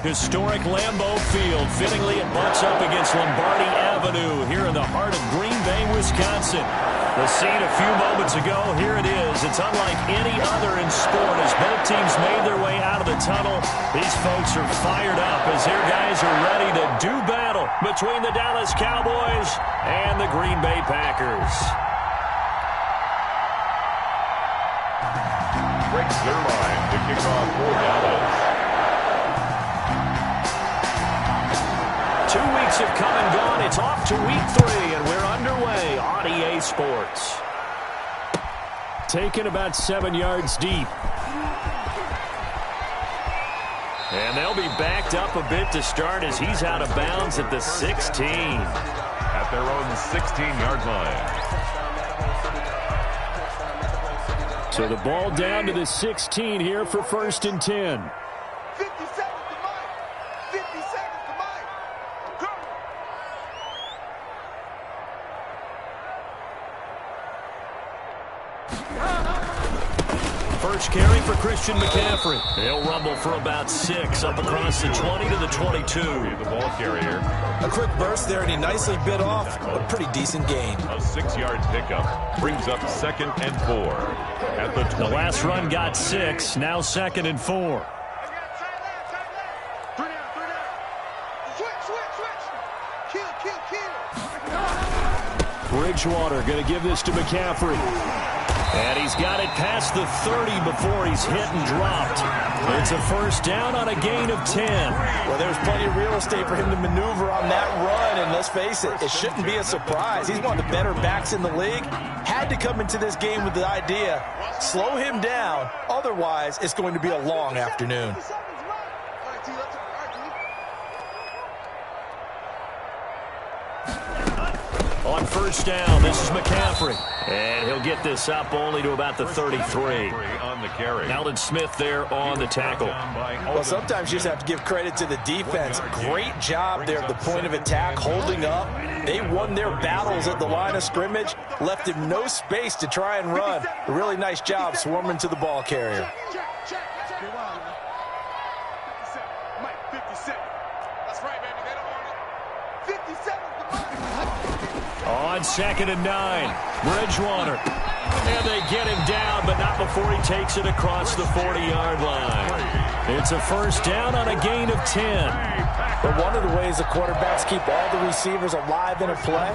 Historic Lambeau Field. Fittingly, it butts up against Lombardi Avenue here in the heart of Green Bay, Wisconsin. The scene a few moments ago, here it is. It's unlike any other in sport as both teams made their way out of the tunnel. These folks are fired up as their guys are ready to do battle between the Dallas Cowboys and the Green Bay Packers. Breaks their line to kick off for Dallas. 2 weeks have come and gone. It's off to week 3, and we're underway on EA Sports. Taken about 7 yards deep. And they'll be backed up a bit to start as he's out of bounds at the 16. At their own 16-yard line. So the ball down to the 16 here for 1st and 10. 50 seconds to Mike. 50 seconds to Mike. Go. First carry for Christian McCaffrey. He'll rumble for about 6 up across the 20 to the 22. The ball carrier. A quick burst there, and he nicely bit off a pretty decent gain. A 6-yard pickup brings up 2nd and 4. At the 20. The last run got 6, now 2nd and 4. Bridgewater going to give this to McCaffrey. And he's got it past the 30 before he's hit and dropped. It's a first down on a gain of 10. Well, there's plenty of real estate for him to maneuver on that run, and let's face it, it shouldn't be a surprise. He's one of the better backs in the league. Had to come into this game with the idea, slow him down, otherwise it's going to be a long afternoon. On first down, this is McCaffrey. And he'll get this up only to about the 33. On the carry. Alden Smith there on the tackle. Well, sometimes you just have to give credit to the defense. Great job there at the point of attack, holding up. They won their battles at the line of scrimmage, left him no space to try and run. A really nice job swarming to the ball carrier. On 2nd and 9, Bridgewater. And they get him down, but not before he takes it across the 40-yard line. It's a first down on a gain of 10. But one of the ways the quarterbacks keep all the receivers alive in a play,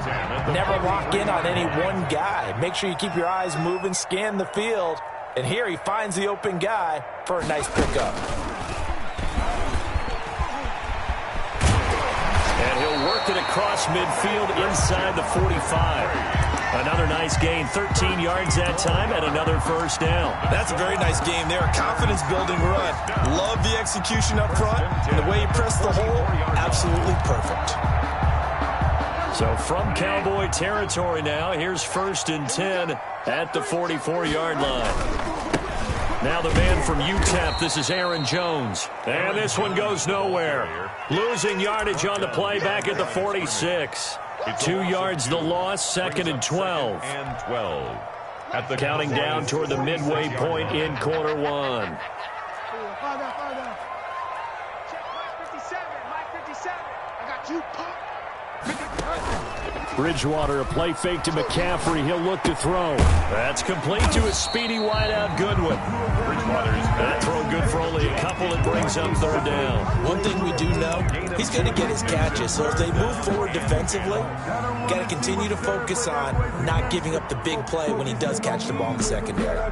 never lock in on any one guy. Make sure you keep your eyes moving, scan the field. And here he finds the open guy for a nice pickup. And he'll work it across midfield inside the 45. Another nice gain, 13 yards that time, and another first down. That's a very nice game there. Confidence-building run. Love the execution up front, and the way he pressed the hole, absolutely perfect. So from Cowboy territory now, here's 1st and 10 at the 44-yard line. Now the man from UTEP, this is Aaron Jones. And this one goes nowhere. Losing yardage on the play back at the 46. 2 yards the loss, 2nd and 12. And 12. At the counting down toward the midway point in quarter 1. Bridgewater, a play fake to McCaffrey. He'll look to throw. That's complete to his speedy wideout Goodwin. Bridgewater's that throw good for only a couple. It brings up 3rd down. One thing we do know, he's going to get his catches. So as they move forward defensively, got to continue to focus on not giving up the big play when he does catch the ball in the secondary.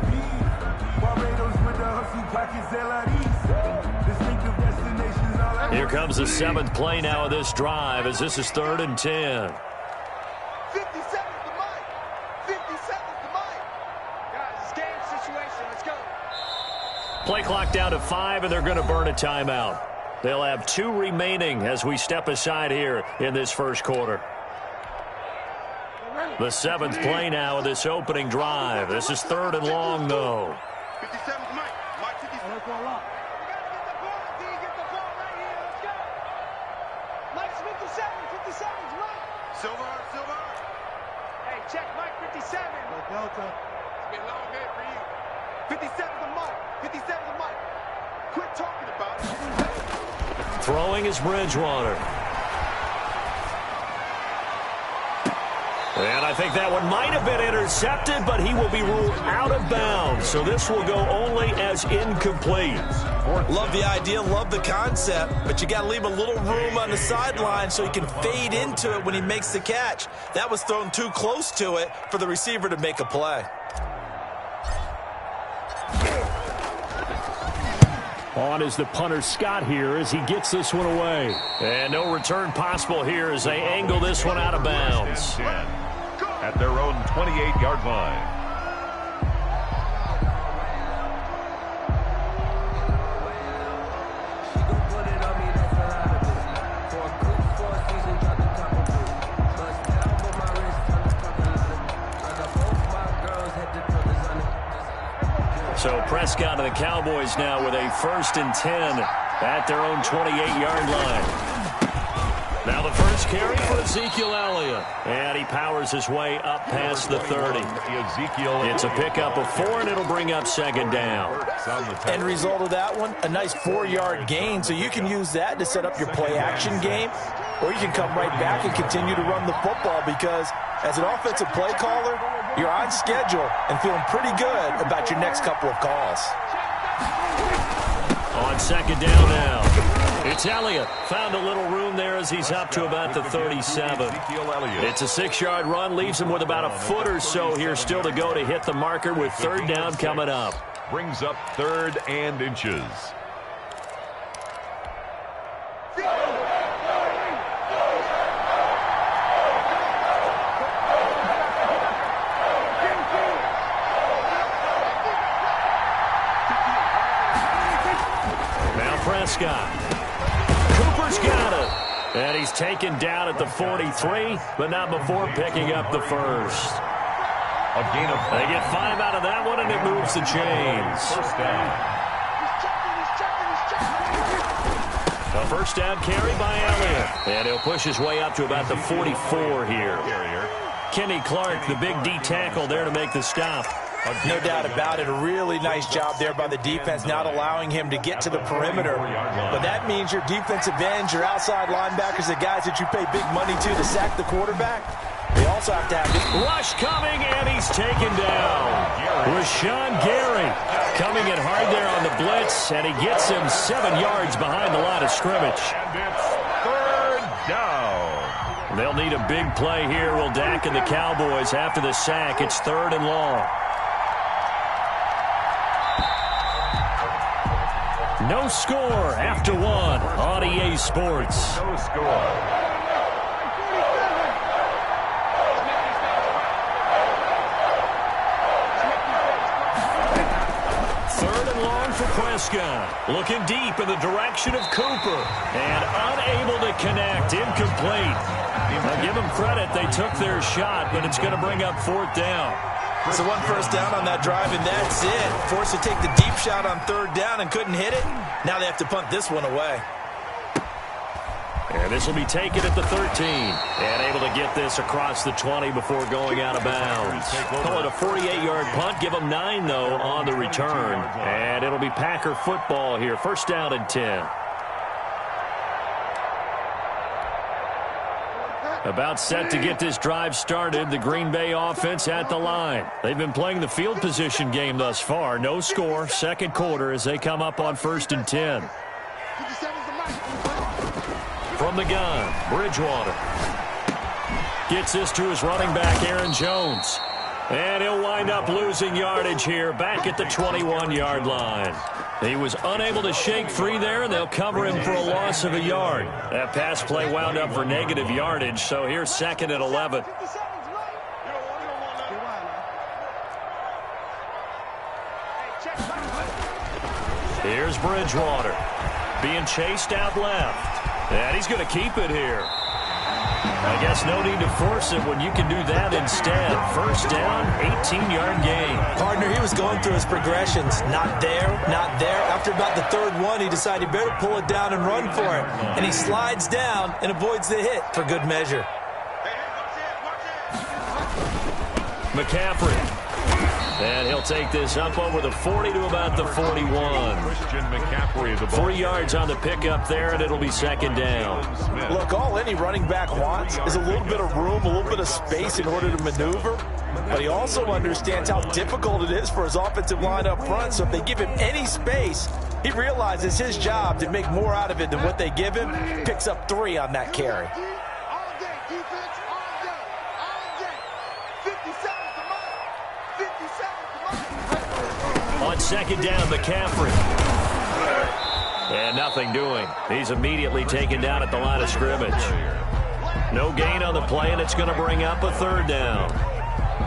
Here comes the 7th play now of this drive as this is 3rd and 10. 50 seconds to Mike. 50 seconds to Mike. Guys, it's game situation. Let's go. Play clock down to 5, and they're going to burn a timeout. They'll have 2 remaining as we step aside here in this first quarter. The 7th play now of this opening drive. This is 3rd and long, though. 57 to Mike. Mike 57. Get the ball, D. Get the ball right here. Let's go. Mike's 57. 57 to Mike. Silver. Hey, check Mike 57. Delta. It's been a long day for you. 57 to Mike. 57 to Mike. Quit talking about it. Throwing is Bridgewater. And I think that one might have been intercepted, but he will be ruled out of bounds. So this will go only as incomplete. Love the idea, love the concept, but you got to leave a little room on the sideline so he can fade into it when he makes the catch. That was thrown too close to it for the receiver to make a play. On is the punter Scott here as he gets this one away. And no return possible here as they angle this one out of bounds. At their own 28-yard line. So Prescott and the Cowboys now with a 1st and 10 at their own 28-yard line. Now the first carry for Ezekiel Elliott. And he powers his way up past the 30. It's a pickup of 4, and it'll bring up 2nd down. End result of that one, a nice 4-yard gain. So you can use that to set up your play-action game, or you can come right back and continue to run the football because as an offensive play caller, you're on schedule and feeling pretty good about your next couple of calls. On 2nd down now. It's Elliott. Found a little room there as he's up to about the 37. It's a 6-yard run. Leaves him with about a foot or so here still to go to hit the marker with 3rd down coming up. Brings up 3rd and inches. Now Prescott. Cooper's got it. And he's taken down at the 43, but not before picking up the 1st. A gain of 5. They get 5 out of that one, and it moves the chains. 1st down. A 1st down carry by Elliott. And he'll push his way up to about the 44 here. Kenny Clark, the big D tackle there to make the stop. No doubt about it. A really nice job there by the defense, not allowing him to get to the perimeter. But that means your defensive ends, your outside linebackers, the guys that you pay big money to sack the quarterback, they also have to have it. Rush coming, and he's taken down. Rashawn Gary coming in hard there on the blitz, and he gets him 7 yards behind the line of scrimmage. And it's 3rd down. They'll need a big play here, will Dak and the Cowboys after the sack. It's 3rd and long. No score after 1 on EA Sports. No score. Prescott looking deep in the direction of Cooper and unable to connect. Incomplete. I'll give them credit. They took their shot, but it's going to bring up 4th down. So 1 first down on that drive, and that's it. Forced to take the deep shot on 3rd down and couldn't hit it. Now they have to punt this one away. And this will be taken at the 13. And able to get this across the 20 before going out of bounds. Call it a 48-yard punt. Give them 9, though, on the return. And it'll be Packer football here. 1st down and 10. About set to get this drive started. The Green Bay offense at the line. They've been playing the field position game thus far. No score. 2nd quarter as they come up on 1st and 10. From the gun, Bridgewater. Gets this to his running back, Aaron Jones. And he'll wind up losing yardage here back at the 21-yard line. He was unable to shake free there, and they'll cover him for a loss of a yard. That pass play wound up for negative yardage, so here's 2nd and 11. Here's Bridgewater being chased out left. And he's going to keep it here. I guess no need to force it when you can do that instead. 1st down, 18-yard gain. Partner, he was going through his progressions. Not there, not there. After about the 3rd one, he decided he better pull it down and run for it. And he slides down and avoids the hit for good measure. McCaffrey. And he'll take this up over the 40 to about the 41. Christian McCaffrey, the ball. 3 yards on the pickup there, and it'll be second down. Look, all any running back wants is a little bit of room, a little bit of space in order to maneuver. But he also understands how difficult it is for his offensive line up front. So if they give him any space, he realizes his job to make more out of it than what they give him. Picks up 3 on that carry. All day, defense, all day, all day. 57 to mine. 57 to mine. On second down, McCaffrey. And nothing doing. He's immediately taken down at the line of scrimmage. No gain on the play, and it's going to bring up a third down.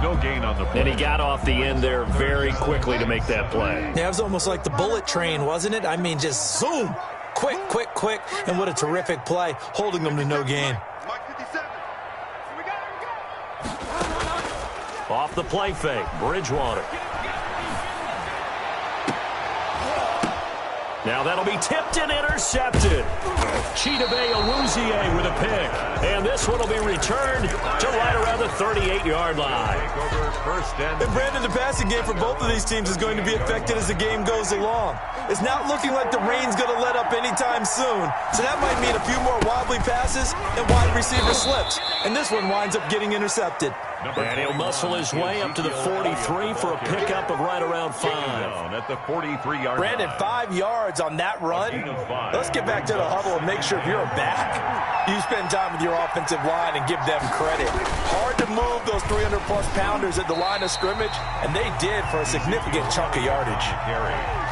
No gain on the play. And he got off the end there very quickly to make that play. Yeah, it was almost like the bullet train, wasn't it? I mean, just zoom. Quick, quick, quick. And what a terrific play, holding them to no gain. Mike 57. Here we go. Off the play fake, Bridgewater. Now that'll be tipped and intercepted. Chidobe Awuzie with a pick. And this one will be returned to right around the 38-yard line. And Brandon, the passing game for both of these teams is going to be affected as the game goes along. It's not looking like the rain's going to let up anytime soon. So that might mean a few more wobbly passes and wide receiver slips. And this one winds up getting intercepted. And he'll muscle his way up to the 43 for a pickup of right around 5. At the 43-yard Brandon, 5 yards on that run. Let's get back to the huddle and make sure if you're a back, you spend time with your offensive line and give them credit. Hard to move those 300-plus pounders at the line of scrimmage, and they did for a significant chunk of yardage.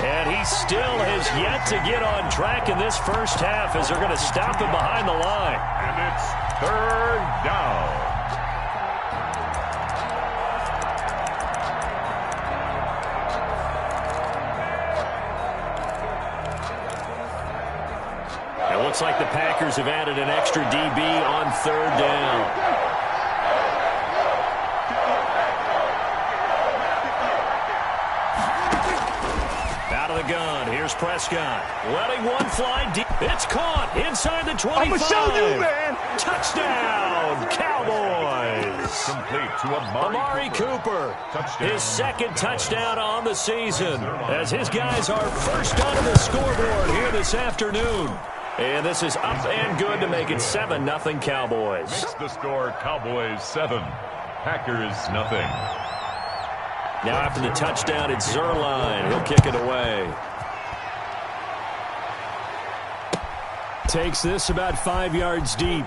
And he still has yet to get on track in this first half as they're going to stop him behind the line. And it's third down. It looks like the Packers have added an extra DB on third down. Out of the gun, here's Prescott. Letting one fly deep. It's caught inside the 25. I'm going to show you, man. Touchdown, Cowboys. Complete to Amari Cooper. Touchdown. His second touchdown on the season as his guys are first onto the scoreboard here this afternoon. And this is up and good to make it 7-0 Cowboys. Makes the score Cowboys 7, Packers nothing. Now after the touchdown, it's Zerline. He'll kick it away. Takes this about 5 yards deep.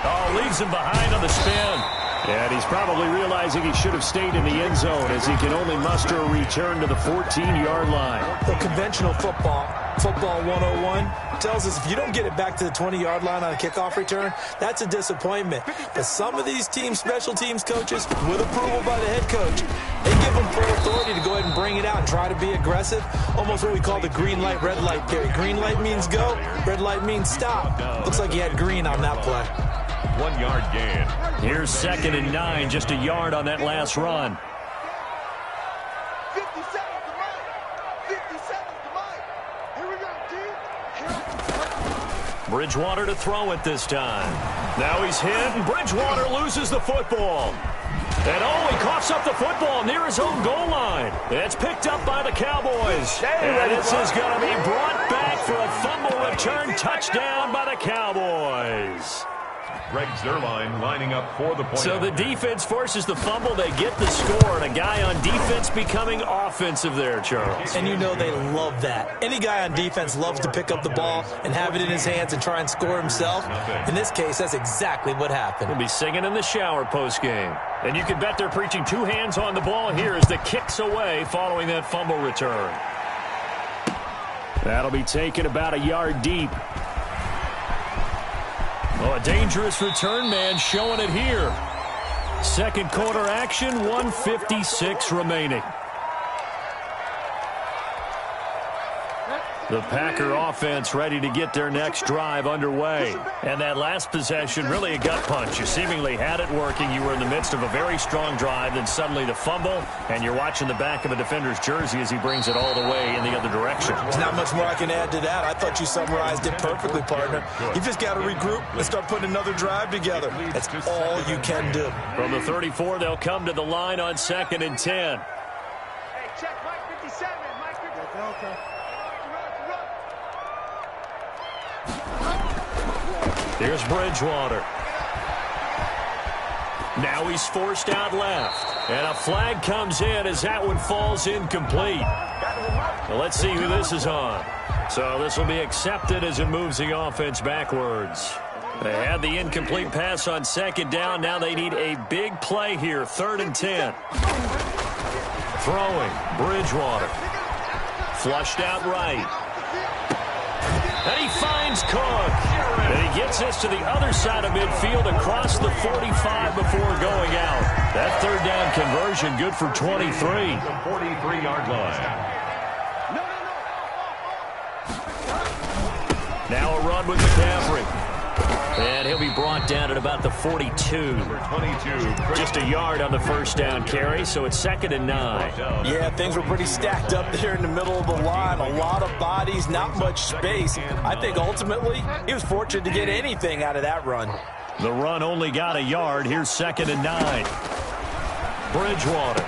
Oh, leaves him behind on the spin. And he's probably realizing he should have stayed in the end zone as he can only muster a return to the 14-yard line. The conventional football 101, tells us if you don't get it back to the 20-yard line on a kickoff return, that's a disappointment. But some of these team special teams coaches, with approval by the head coach, they give them full authority to go ahead and bring it out and try to be aggressive. Almost what we call the green light, red light theory. Green light means go, red light means stop. Looks like he had green on that play. 1 yard gain. Here's 2nd and 9, just a yard on that last run. 57 to Mike. 57 to Mike. Here we go, G. Bridgewater to throw it this time. Now he's hit, and Bridgewater loses the football. And oh, he coughs up the football near his own goal line. It's picked up by the Cowboys. And this is going to be brought back for a fumble return touchdown by the Cowboys. Greg Zerline lining up for the point. So the defense forces the fumble. They get the score, and a guy on defense becoming offensive there, Charles. And you know they love that. Any guy on defense loves to pick up the ball and have it in his hands and try and score himself. In this case, that's exactly what happened. He'll be singing in the shower post-game. And you can bet they're preaching 2 hands on the ball here as the kick's away following that fumble return. That'll be taken about a yard deep. Oh, a dangerous return man showing it here. Second quarter action, 1:56 remaining. The Packer offense ready to get their next drive underway. And that last possession, really a gut punch. You seemingly had it working. You were in the midst of a very strong drive, then suddenly the fumble, and you're watching the back of a defender's jersey as he brings it all the way in the other direction. There's not much more I can add to that. I thought you summarized it perfectly, partner. You just got to regroup and start putting another drive together. That's all you can do. From the 34, they'll come to the line on 2nd and 10. Hey, check Mike 57. Mike 57. Okay. Here's Bridgewater. Now he's forced out left. And a flag comes in as that one falls incomplete. Well, let's see who this is on. So this will be accepted as it moves the offense backwards. They had the incomplete pass on 2nd down. Now they need a big play here. 3rd and 10. Throwing. Bridgewater. Flushed out right. And he finds Cook. And he gets this to the other side of midfield across the 45 before going out. That 3rd down conversion good for 23. The 43-yard line. Now a run with McCaffrey. And he'll be brought down at about the 42. Number 22. Just a yard on the 1st down carry, so it's 2nd and 9. Yeah, things were pretty stacked up there in the middle of the line. A lot of bodies, not much space. I think ultimately he was fortunate to get anything out of that run. The run only got a yard. Here's 2nd and 9. Bridgewater.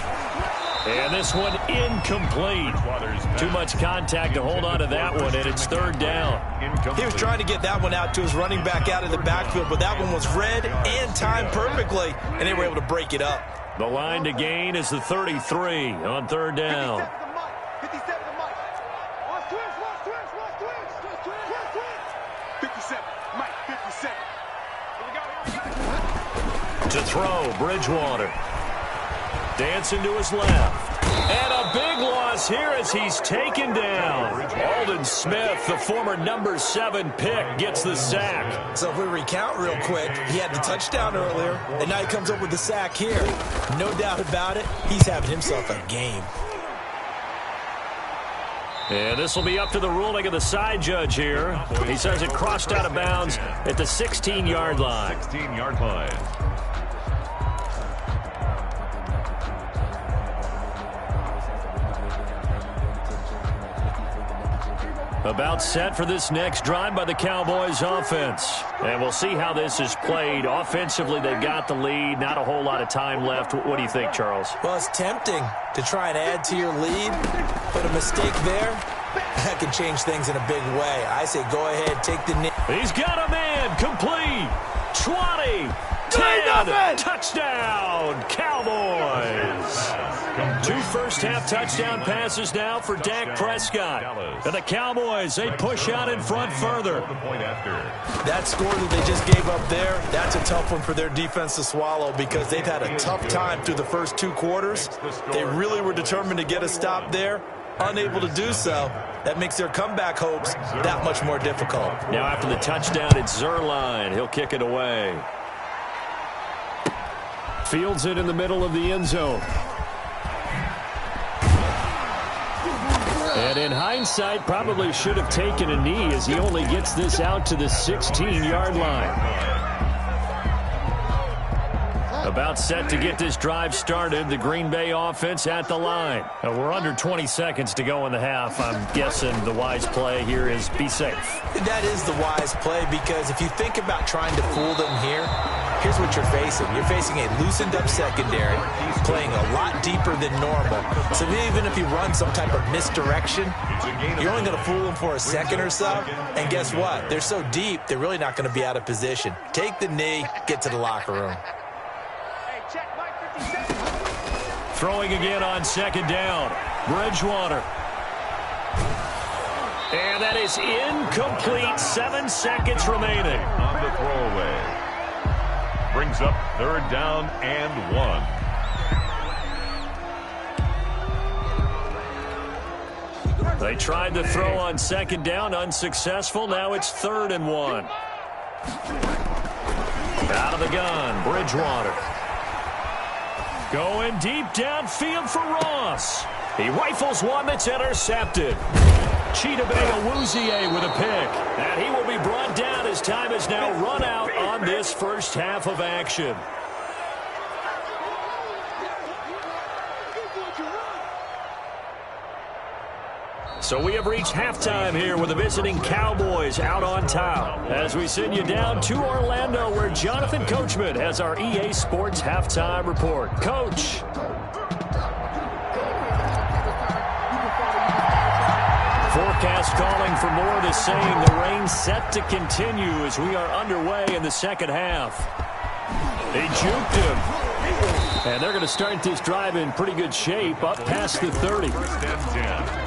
And this one incomplete. Too much contact to hold on to that one, and it's 3rd down. He was trying to get that one out to his running back out of the backfield, but that one was read and timed perfectly, and they were able to break it up. The line to gain is the 33 on 3rd down. 57 to Mike. Watch twins. 57. Mike, 57. Here we go. To throw, Bridgewater. Dancing to his left. And a big loss here as he's taken down. Aldon Smith, the former number 7 pick, gets the sack. So if we recount real quick, he had the touchdown earlier, and now he comes up with the sack here. No doubt about it, he's having himself a game. And this will be up to the ruling of the side judge here. He says it crossed out of bounds at the 16-yard line. 16-yard line. About set for this next drive by the Cowboys offense. And we'll see how this is played. Offensively, they've got the lead. Not a whole lot of time left. What do you think, Charles? Well, it's tempting to try and add to your lead, but a mistake there, that could change things in a big way. I say go ahead, take the knee. He's got a man. Complete. 20. 10. Touchdown, Cowboys. 2 first-half touchdown passes now for Dak Prescott. And the Cowboys, they push out in front further. That score that they just gave up there, that's a tough one for their defense to swallow because they've had a tough time through the first 2 quarters. They really were determined to get a stop there. Unable to do so. That makes their comeback hopes that much more difficult. Now after the touchdown, it's Zerline. He'll kick it away. Fields it in the middle of the end zone. And in hindsight, probably should have taken a knee as he only gets this out to the 16-yard line. About set to get this drive started. The Green Bay offense at the line. We're under 20 seconds to go in the half. I'm guessing the wise play here is be safe. That is the wise play because if you think about trying to fool them here, here's what you're facing. You're facing a loosened-up secondary, playing a lot deeper than normal. So even if you run some type of misdirection, you're only going to fool them for a second or so. And guess what? They're so deep, they're really not going to be out of position. Take the knee, get to the locker room. Throwing again on 2nd down. Bridgewater. And that is incomplete. 7 seconds remaining. On the throwaway. Brings up 3rd down and 1. They tried to throw on 2nd down. Unsuccessful. Now it's 3rd and 1. Out of the gun. Bridgewater. Going deep downfield for Ross. He rifles one that's intercepted. KillaAKA187's with a pick. And he will be brought down as time has now run out on this first half of action. So we have reached halftime here with the visiting Cowboys out on top. As we send you down to Orlando, where Jonathan Coachman has our EA Sports halftime report. Coach. Forecast calling for more of the same. The rain set to continue as we are underway in the second half. They juked him. And they're going to start this drive in pretty good shape, up past the 30. First and 10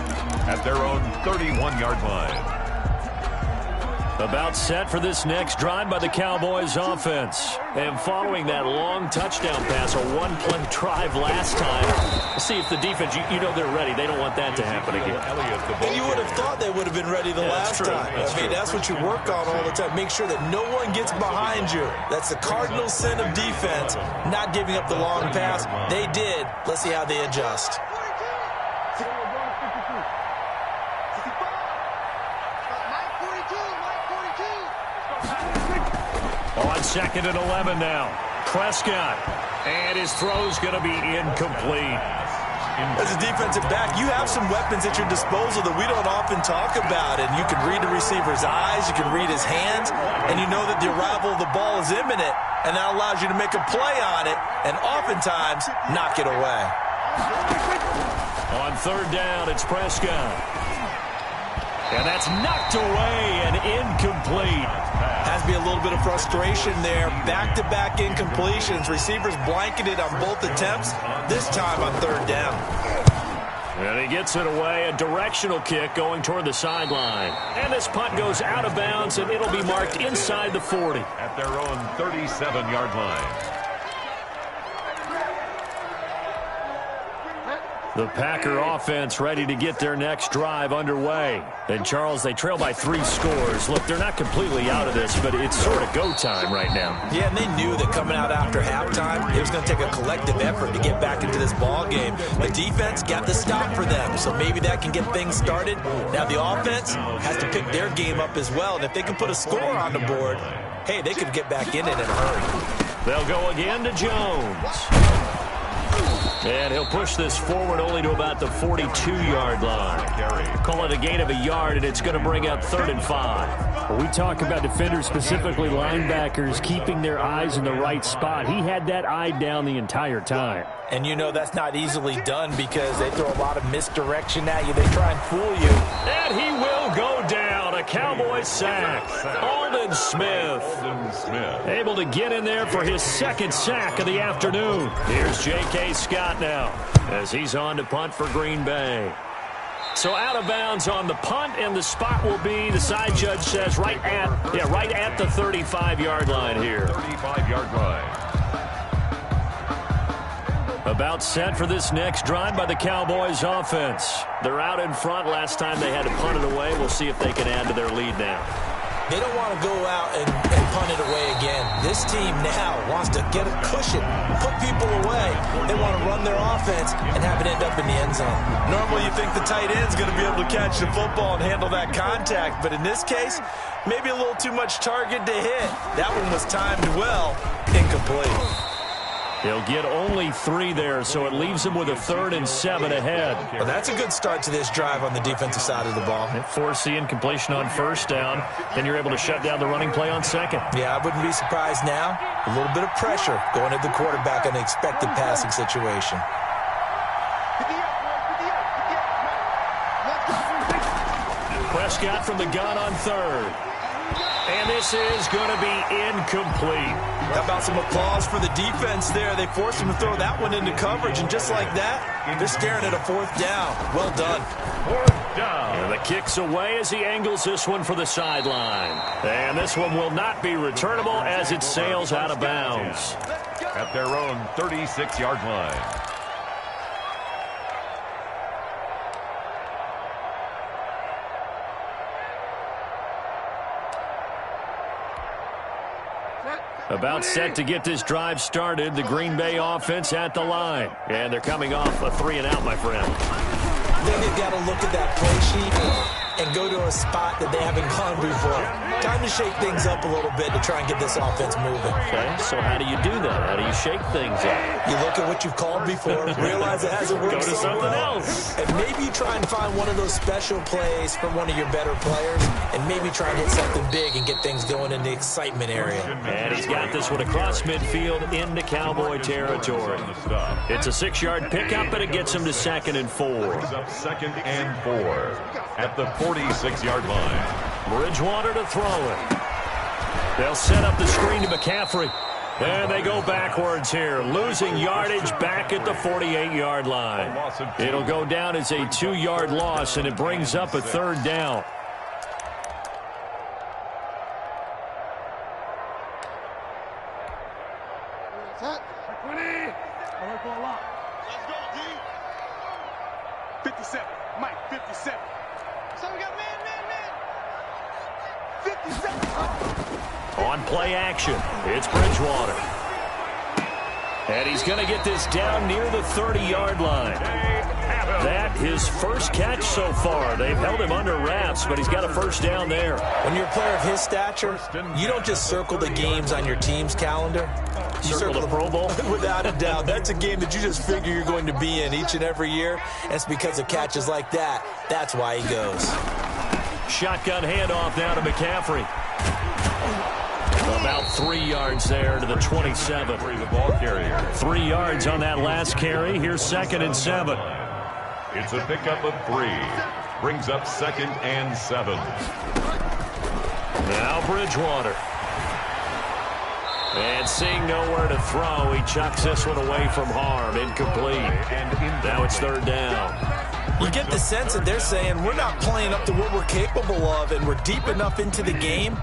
at their own 31-yard line. About set for this next drive by the Cowboys offense. And following that long touchdown pass, a one-play drive last time. Let's see if the defense, you know they're ready. They don't want that to happen again. And you would have thought they would have been ready the last time. That's what you work on all the time. Make sure that no one gets behind you. That's the cardinal sin of defense, not giving up the long pass. They did. Let's see how they adjust. On second and 11 now. Prescott. And his throw's going to be incomplete. As a defensive back, you have some weapons at your disposal that we don't often talk about. And you can read the receiver's eyes, you can read his hands, and you know that the arrival of the ball is imminent. And that allows you to make a play on it and oftentimes knock it away. On third down, it's Prescott. And that's knocked away and incomplete. Has to be a little bit of frustration there. Back-to-back incompletions. Receivers blanketed on both attempts, this time on third down. And he gets it away. A directional kick going toward the sideline. And this punt goes out of bounds, and it'll be marked inside the 40. At their own 37-yard line. The Packer offense ready to get their next drive underway. And, Charles, they trail by 3 scores. Look, they're not completely out of this, but it's sort of go time right now. Yeah, and they knew that coming out after halftime, it was going to take a collective effort to get back into this ball game. The defense got the stop for them, so maybe that can get things started. Now the offense has to pick their game up as well, and if they can put a score on the board, hey, they could get back in it in a hurry. They'll go again to Jones. And he'll push this forward only to about the 42-yard line. Call it a gain of a yard, and it's going to bring up 3rd and 5. When we talk about defenders, specifically linebackers, keeping their eyes in the right spot. He had that eye down the entire time. And you know that's not easily done because they throw a lot of misdirection at you. They try and fool you. And he will go down. A Cowboys sack. Aldon Smith. Able to get in there for his 2nd sack of the afternoon. Here's J.K. Scott now as he's on to punt for Green Bay. So out of bounds on the punt, and the spot will be, the side judge says, right at the 35-yard line here. 35-yard line. About set for this next drive by the Cowboys offense. They're out in front. Last time they had to punt it away. We'll see if they can add to their lead now. They don't want to go out and punt it away again. This team now wants to get a cushion, put people away. They want to run their offense and have it end up in the end zone. Normally you think the tight end's going to be able to catch the football and handle that contact, but in this case, maybe a little too much target to hit. That one was timed well, incomplete. He'll get only 3 there, so it leaves him with a 3rd and 7 ahead. Well, that's a good start to this drive on the defensive side of the ball. Force the incompletion on 1st down, then you're able to shut down the running play on 2nd. Yeah, I wouldn't be surprised now. A little bit of pressure going at the quarterback on the expected passing situation. Prescott from the gun on 3rd. And this is going to be incomplete. How about some applause for the defense there? They forced him to throw that one into coverage, and just like that, they're staring at a 4th down. Well done. 4th down. And the kick's away as he angles this one for the sideline. And this one will not be returnable as it sails out of bounds. At their own 36-yard line. About set to get this drive started. The Green Bay offense at the line. And they're coming off a 3 and out, my friend. Then they've got to look at that play sheet and go to a spot that they haven't gone before. Time to shake things up a little bit to try and get this offense moving. Okay, so how do you do that? How do you shake things up? You look at what you've called before, realize it hasn't worked Go to so something well, else. and maybe you try and find one of those special plays from one of your better players, and maybe try and hit something big and get things going in the excitement area. And he's got this one across midfield into Cowboy territory. It's a 6-yard pickup, and it gets him to 2nd and 4. Brings up 2nd and 4 at the 46-yard line. Bridgewater to throw it. They'll set up the screen to McCaffrey. And they go backwards here, losing yardage back at the 48-yard line. It'll go down as a 2-yard loss, and it brings up a 3rd down. Let's go, D. 57. Mike, 57. So we got man. 57. On play action, it's Bridgewater. And he's going to get this down near the 30-yard line. That his first catch so far. They've held him under wraps, but he's got a 1st down there. When you're a player of his stature, you don't just circle the games on your team's calendar. You Circle the Pro Bowl? Without a doubt. That's a game that you just figure you're going to be in each and every year. And it's because of catches like that. That's why he goes. Shotgun handoff now to McCaffrey. About 3 yards there to the 27. The ball carrier. 3 yards on that last carry. Here's 2nd and 7. It's a pickup of 3. Brings up 2nd and 7. Now Bridgewater. And seeing nowhere to throw, he chucks this one away from harm. Incomplete. Now it's 3rd down. You get the sense that they're saying we're not playing up to what we're capable of, and we're deep enough into the game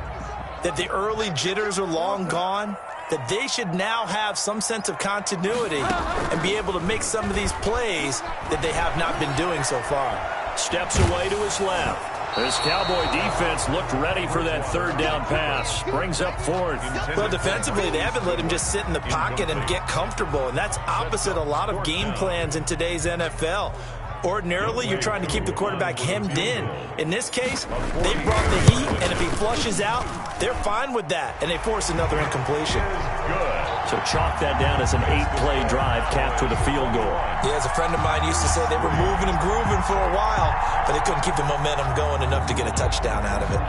that the early jitters are long gone, that they should now have some sense of continuity and be able to make some of these plays that they have not been doing so far. Steps away to his left. This Cowboy defense looked ready for that 3rd down pass. Brings up 4th. Well, defensively, they haven't let him just sit in the pocket and get comfortable, and that's opposite a lot of game plans in today's NFL. Ordinarily, you're trying to keep the quarterback hemmed in. In this case, they brought the heat, and if he flushes out, they're fine with that, and they force another incompletion. So chalk that down as an 8-play drive capped with a field goal. Yeah, as a friend of mine used to say, they were moving and grooving for a while, but they couldn't keep the momentum going enough to get a touchdown out of it.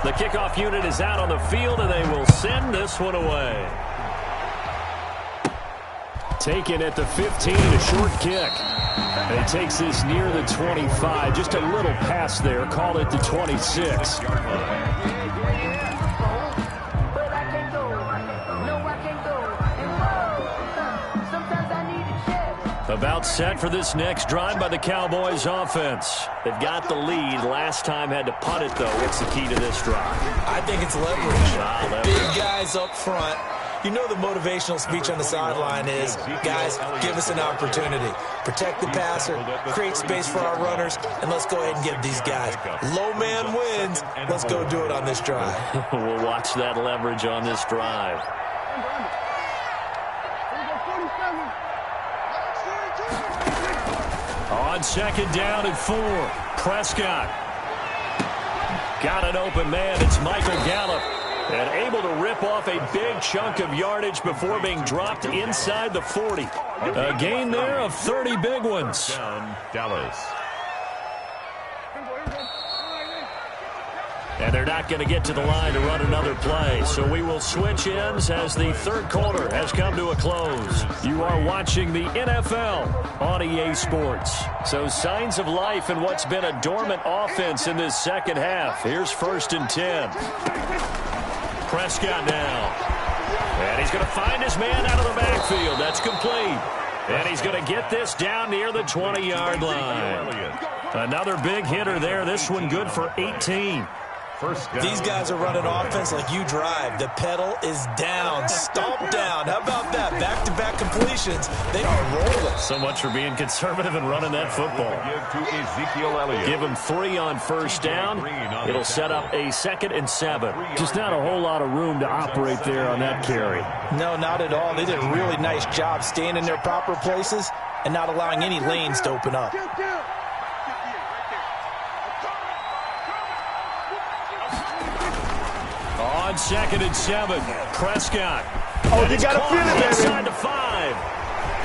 The kickoff unit is out on the field, and they will send this one away. Taken at the 15, a short kick. And he takes this near the 25. Just a little pass there. Call it the 26. About set for this next drive by the Cowboys offense. They've got the lead. Last time had to punt it, though. What's the key to this drive? I think it's leverage. Big guys up front. You know the motivational speech on the sideline is, guys, give us an opportunity. Protect the passer, create space for our runners, and let's go ahead and get these guys. Low man wins. Let's go do it on this drive. We'll watch that leverage on this drive. On 2nd down and 4, Prescott. Got an open man. It's Michael Gallup. And able to rip off a big chunk of yardage before being dropped inside the 40. A gain there of 30 big ones. Down, Dallas. And they're not going to get to the line to run another play. So we will switch ends as the 3rd quarter has come to a close. You are watching the NFL on EA Sports. So signs of life in what's been a dormant offense in this 2nd half. Here's 1st and 10. Prescott now. And he's going to find his man out of the backfield. That's complete. And he's going to get this down near the 20-yard line. Another big hitter there. This one good for 18. These guys are running offense like you drive. The pedal is down, stomp down. How about that? Back-to-back completions. They are rolling. So much for being conservative and running that football. Give him 3 on 1st down. It'll set up a 2nd and 7. Just not a whole lot of room to operate there on that carry. No, not at all. They did a really nice job staying in their proper places and not allowing any lanes to open up. On 2nd and 7, Prescott. Oh, you got to feel it, baby. Inside to 5.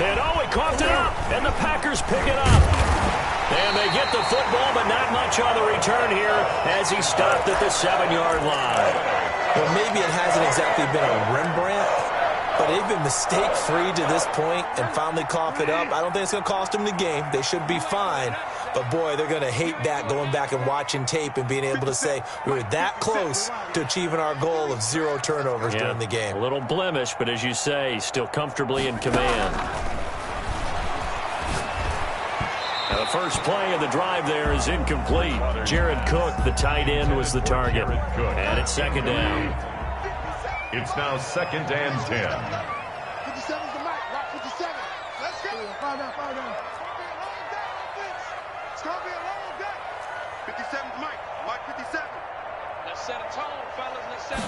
And he coughed it up, and the Packers pick it up. And they get the football, but not much on the return here as he stopped at the 7-yard line. Well, maybe it hasn't exactly been a Rembrandt, but they've been mistake-free to this point and finally cough it up. I don't think it's going to cost them the game. They should be fine. But, boy, they're going to hate that, going back and watching tape and being able to say we were that close to achieving our goal of 0 turnovers during the game. A little blemish, but as you say, still comfortably in command. Now the first play of the drive there is incomplete. Jared Cook, the tight end, was the target. And it's 2nd down. It's now 2nd and 10. 57's the mic. Rock 57. Let's go. Fire down, fire down. It's going to be a long day. 57's Mike. Mike 57. Let's set a tone, fellas. Let's set a...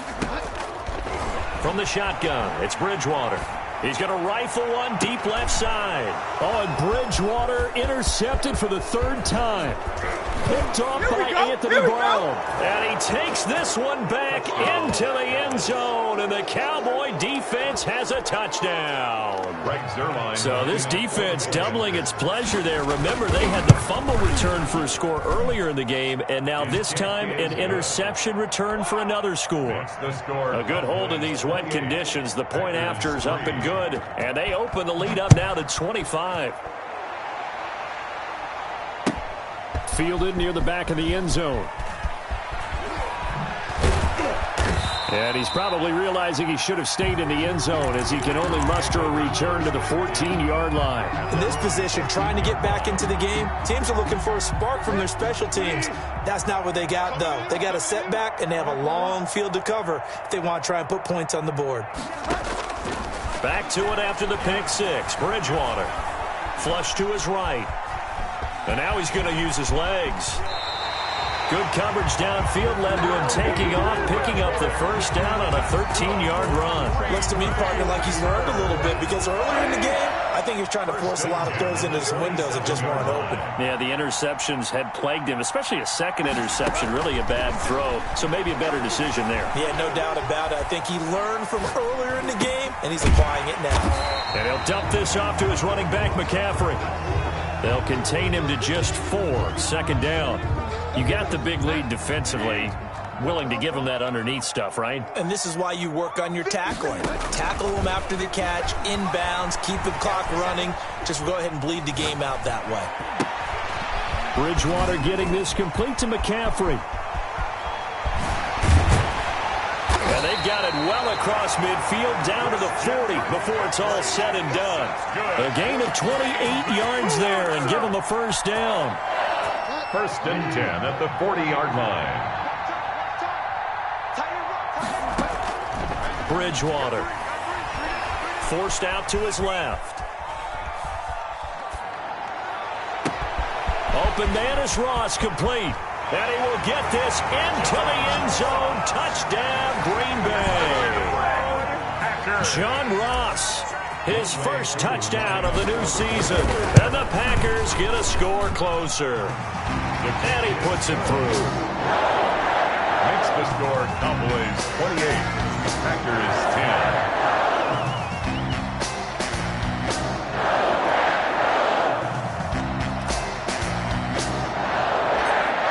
From the shotgun, it's Bridgewater. He's going to rifle one deep left side. Oh, and Bridgewater intercepted for the 3rd time. Picked off by Anthony Brown. And he takes this one back into the end zone. And the Cowboy defense has a touchdown. So this defense doubling its pleasure there. Remember, they had the fumble return for a score earlier in the game. And now this time, an interception return for another score. A good hold in these wet conditions. The point after is up and good. And they open the lead up now to 25. Fielded near the back of the end zone. And he's probably realizing he should have stayed in the end zone as he can only muster a return to the 14-yard line. In this position, trying to get back into the game, teams are looking for a spark from their special teams. That's not what they got, though. They got a setback, and they have a long field to cover if they want to try and put points on the board. Back to it after the pick 6. Bridgewater. Flush to his right. And now he's going to use his legs. Good coverage downfield led to him taking off, picking up the 1st down on a 13-yard run. Looks to me, partner, like he's learned a little bit because earlier in the game, I think he was trying to force a lot of throws into some windows that just weren't open. Yeah, the interceptions had plagued him, especially a second interception, really a bad throw. So maybe a better decision there. Yeah, no doubt about it. I think he learned from earlier in the game, and he's applying it now. And he'll dump this off to his running back, McCaffrey. They'll contain him to just 4. 2nd down. You got the big lead defensively. Willing to give him that underneath stuff, right? And this is why you work on your tackling. Tackle him after the catch, inbounds, keep the clock running. Just go ahead and bleed the game out that way. Bridgewater getting this complete to McCaffrey. And they've got it well across midfield down to the 40 before it's all said and done. A gain of 28 yards there and give them a 1st down. 1st and 10 at the 40-yard line. Bridgewater. Forced out to his left. Open man is Ross, complete. And he will get this into the end zone. Touchdown, Green Bay. John Ross, his 1st touchdown of the new season. And the Packers get a score closer. And he puts it through. Makes the score Cowboys 28, Packers 10.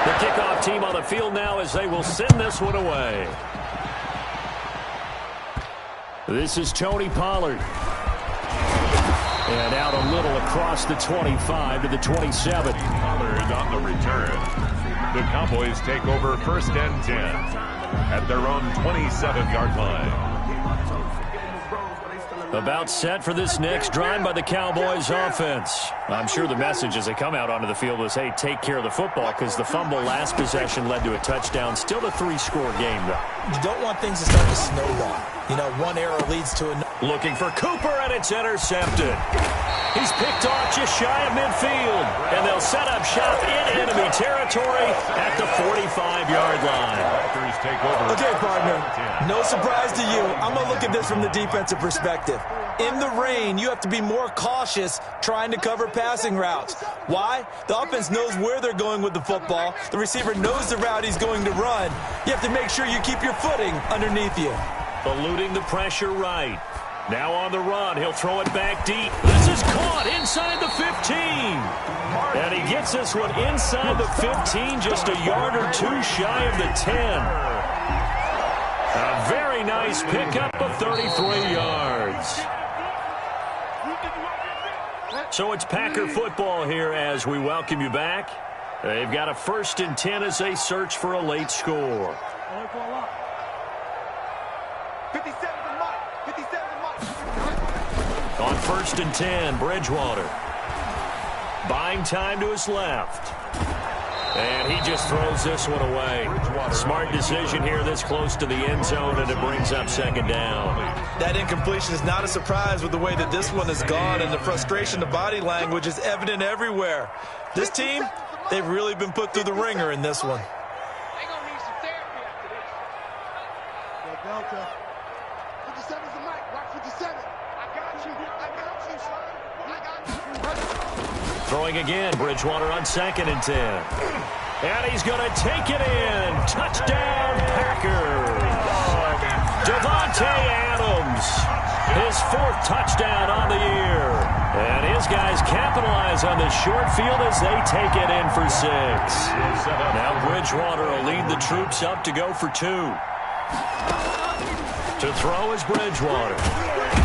The kickoff team on the field now as they will send this one away. This is Tony Pollard. And out a little across the 25 to the 27. Pollard on the return. The Cowboys take over 1st and 10 at their own 27-yard line. About set for this next drive by the Cowboys offense. I'm sure the message as they come out onto the field was, hey, take care of the football, because the fumble last possession led to a touchdown. Still a 3-score game, though. You don't want things to start to snowball. You know, one error leads to another. Looking for Cooper, and it's intercepted. He's picked off just shy of midfield, and they'll set up shop in enemy territory at the 45-yard line. Okay, partner, no surprise to you. I'm going to look at this from the defensive perspective. In the rain, you have to be more cautious trying to cover passing routes. Why? The offense knows where they're going with the football. The receiver knows the route he's going to run. You have to make sure you keep your footing underneath you. Eluding the pressure right. Now on the run, he'll throw it back deep. This is caught inside the 15. And he gets this one inside the 15, just a yard or two shy of the 10. A very nice pickup of 33 yards. So it's Packer football here as we welcome you back. They've got a 1st and 10 as they search for a late score. 57 to Mike. 57 to Mike. On 1st and 10, Bridgewater. Buying time to his left. And he just throws this one away. Smart decision here this close to the end zone, and it brings up 2nd down. That incompletion is not a surprise with the way that this one has gone, and the frustration of body language is evident everywhere. This team, they've really been put through the ringer in this one. They're going to need some therapy after this. Yeah, Delta. 57's the Mike. Watch 57. I got you. I got you, son. I got you. Throwing again, Bridgewater on 2nd and 10. And he's going to take it in. Touchdown, Packers. Devontae Adams, his 4th touchdown on the year. And his guys capitalize on the short field as they take it in for 6. Now Bridgewater will lead the troops up to go for 2. To throw is Bridgewater.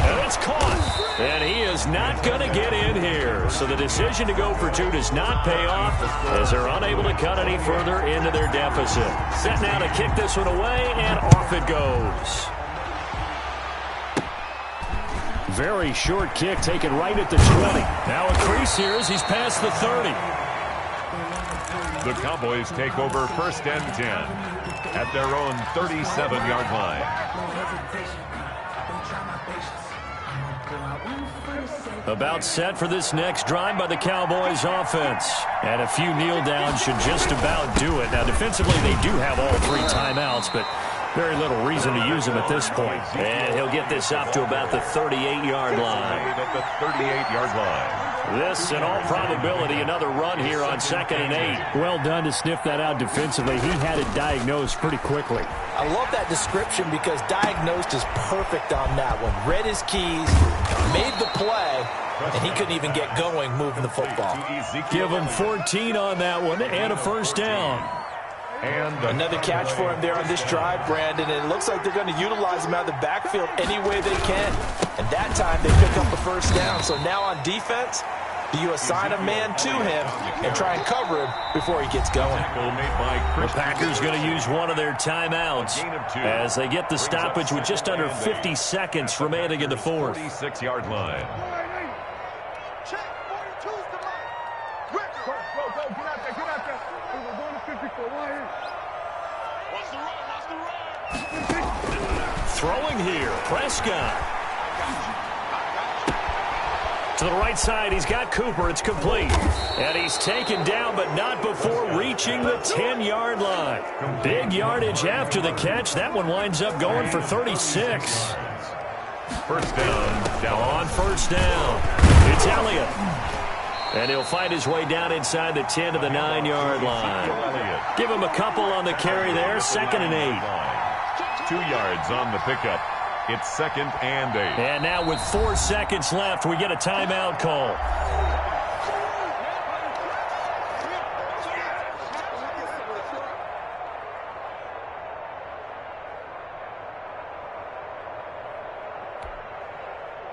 And it's caught. And he is not going to get in here. So the decision to go for 2 does not pay off as they're unable to cut any further into their deficit. Set now to kick this one away, and off it goes. Very short kick taken right at the 20. Now a crease here as he's past the 30. The Cowboys take over 1st and 10 at their own 37-yard line. About set for this next drive by the Cowboys offense. And a few kneel downs should just about do it. Now defensively they do have all 3 timeouts, but very little reason to use them at this point. And he'll get this up to about the 38-yard line. At the 38-yard line. This, in all probability, another run here on 2nd and 8. Well done to sniff that out defensively. He had it diagnosed pretty quickly. I love that description because diagnosed is perfect on that one. Read his keys, made the play, and he couldn't even get going moving the football. Give him 14 on that one and a 1st down. And another catch for him there on this drive, Brandon, and it looks like they're going to utilize him out of the backfield any way they can. And that time they pick up the 1st down. So now on defense, you assign a man to him and try and cover him before he gets going. The Packers going to use one of their timeouts as they get the stoppage with just under 50 seconds remaining in the 4th. 46-yard line. Check. 42's the Mike. Go, get out there. Get out there. We're going to 54. What's the run? What's the run? Throwing here, Prescott. To the right side, he's got Cooper. It's complete. And he's taken down, but not before reaching the 10-yard line. Big yardage after the catch. That one winds up going for 36. 1st down. On 1st down, it's Elliott. And he'll fight his way down inside the 10 to the 9-yard line. Give him a couple on the carry there. 2nd and 8. 2 yards on the pickup. It's 2nd and 8. And now with 4 seconds left, we get a timeout call.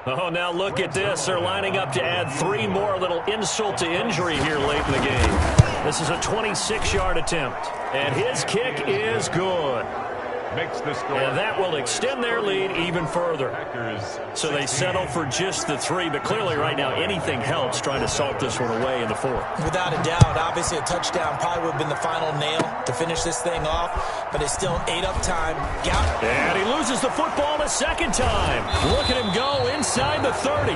Oh, now look at this. They're lining up to add 3 more, a little insult to injury here late in the game. This is a 26-yard attempt, and his kick is good. Makes the score. And that will extend their lead even further. So they settle for just the 3, but clearly right now anything helps trying to salt this one away in the 4th. Without a doubt, obviously a touchdown probably would have been the final nail to finish this thing off, but it's still ate up time. And he loses the football a 2nd time. Look at him go inside the 30.